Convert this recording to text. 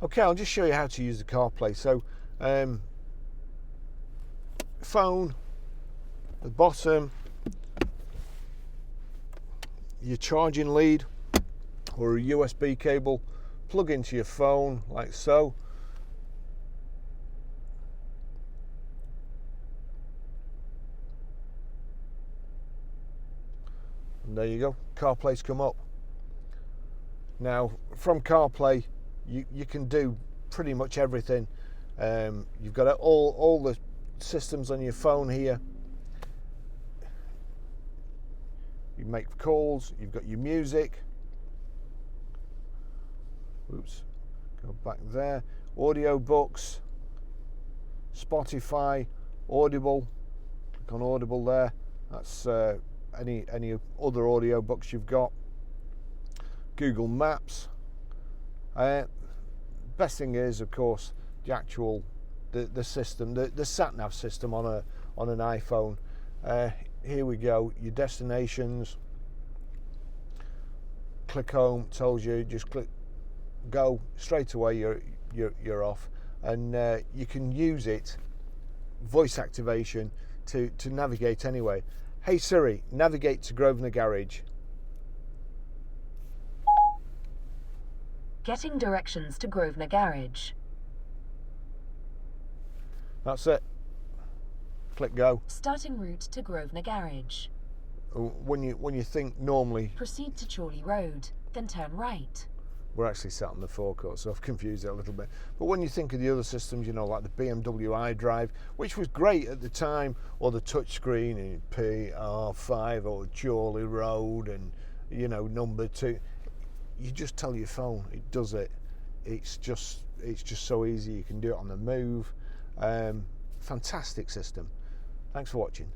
Okay, I'll just show you how to use the CarPlay. So phone, the bottom, your charging lead or a USB cable, plug into your phone like so. And there you go, CarPlay's come up. Now from CarPlay you can do pretty much everything. You've got all the systems on your phone here. You make calls, you've got your music. Oops, go back there. Audio books, Spotify, Audible. Click on Audible there. That's any other audio books you've got. Google Maps. Best thing is, of course, the actual the system, the sat nav system on an iPhone. Here we go. Your destinations. Click home. Tells you, just click go, straight away you're off, and you can use it, voice activation, to navigate anyway. Hey Siri, navigate to Grosvenor Garage. Getting directions to Grosvenor Garage. That's it. Click go. Starting route to Grosvenor Garage. When you think normally, Proceed to Chorley Road, then turn right. we're actually sat on the forecourt, so I've confused it a little bit. But when you think of the other systems, you know, like the BMW iDrive, which was great at the time, or the touchscreen in PR5 or Chorley Road, and you know, number 2, you just tell your phone, it does it. It's just so easy. You can do it on the move. Fantastic system. Thanks for watching.